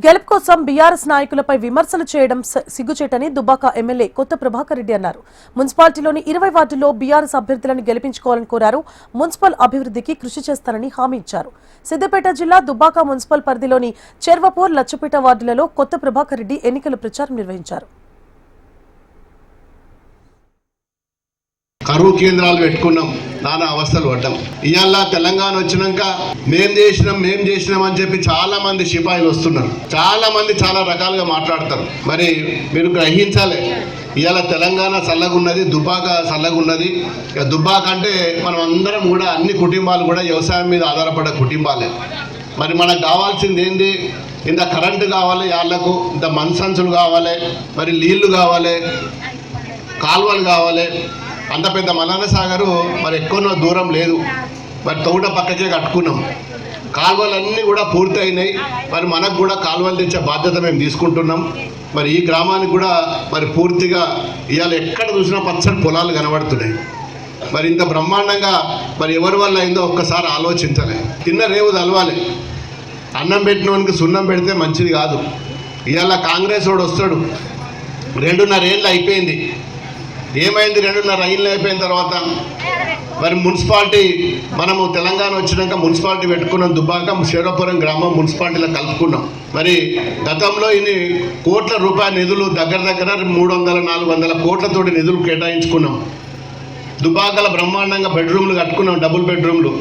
గెలుపు కోసం బీఆర్ఎస్ నాయకులపై విమర్శలు చేయడం సిగ్గుచేటని దుబ్బాక ఎమ్మెల్యే కొత్త ప్రభాకర్ రెడ్డి అన్నారు. మున్సిపాలిటీలోని 20 వార్డుల్లో బీఆర్ఎస్ అభ్యర్థులను గెలిపించుకోవాలని కోరారు. మున్సిపల్ అభివృద్ధికి కృషి చేస్తారని హామీ ఇచ్చారు. సిద్దిపేట జిల్లా దుబ్బాక మున్సిపల్ పరిధిలోని చెర్వపూర్, లచ్చపేట వార్డులలో కొత్త ప్రభాకర్ రెడ్డి ఎన్నికల ప్రచారం నిర్వహించారు. కరువు కేంద్రాలు పెట్టుకున్నాం, నానా అవస్థలు పడ్డాం. ఇవాళ తెలంగాణ వచ్చినాక మేం చేసినాం అని చెప్పి చాలా మంది సిపాయిలు వస్తున్నారు. చాలా మంది చాలా రకాలుగా మాట్లాడతారు. మరి మీరు గ్రహించాలి, ఇవాళ తెలంగాణ చల్లగున్నది, దుబ్బాక చల్లగున్నది. దుబ్బాక అంటే మనం అందరం కూడా అన్ని కుటుంబాలు కూడా వ్యవసాయం మీద ఆధారపడే కుటుంబాలే. మరి మనకు కావాల్సింది ఏంది? ఇంత కరెంటు కావాలి, వాళ్ళకు ఇంత మనసంచులు కావాలి, మరి నీళ్లు కావాలి, కాలువలు కావాలి. అంత పెద్ద మల్లన్న సాగరు మరి ఎక్కువ దూరం లేదు. మరి తోట పక్కకే కట్టుకున్నాం. కాలువలన్నీ కూడా పూర్తి అయినాయి. మరి మనకు కూడా కాలువలు తెచ్చే బాధ్యత మేము తీసుకుంటున్నాం. మరి ఈ గ్రామానికి కూడా మరి పూర్తిగా ఇవాళ ఎక్కడ చూసినా పచ్చని పొలాలు కనబడుతున్నాయి. మరి ఇంత బ్రహ్మాండంగా మరి ఎవరి వల్ల అయిందో ఒక్కసారి ఆలోచించాలి. తిన్న రేవు తలవాలి. అన్నం పెట్టినోనికి సున్నం పెడితే మంచిది కాదు. ఇవాళ కాంగ్రెస్ వాడు వస్తాడు, 2.5 ఏళ్ళు అయిపోయింది. ఏమైంది? 2.5 ఏళ్ళు అయిపోయిన తర్వాత మరి మున్సిపాలిటీ మనము తెలంగాణ వచ్చినాక మున్సిపాలిటీ పెట్టుకున్నాం. దుబ్బాక శేరపురం గ్రామం మున్సిపాలిటీలో కలుపుకున్నాం. మరి గతంలో ఇన్ని కోట్ల రూపాయల నిధులు దగ్గర 300-400 కోట్లతోటి నిధులు కేటాయించుకున్నాం. దుబ్బాకల బ్రహ్మాండంగా బెడ్రూమ్లు కట్టుకున్నాం, డబుల్ బెడ్రూమ్లు.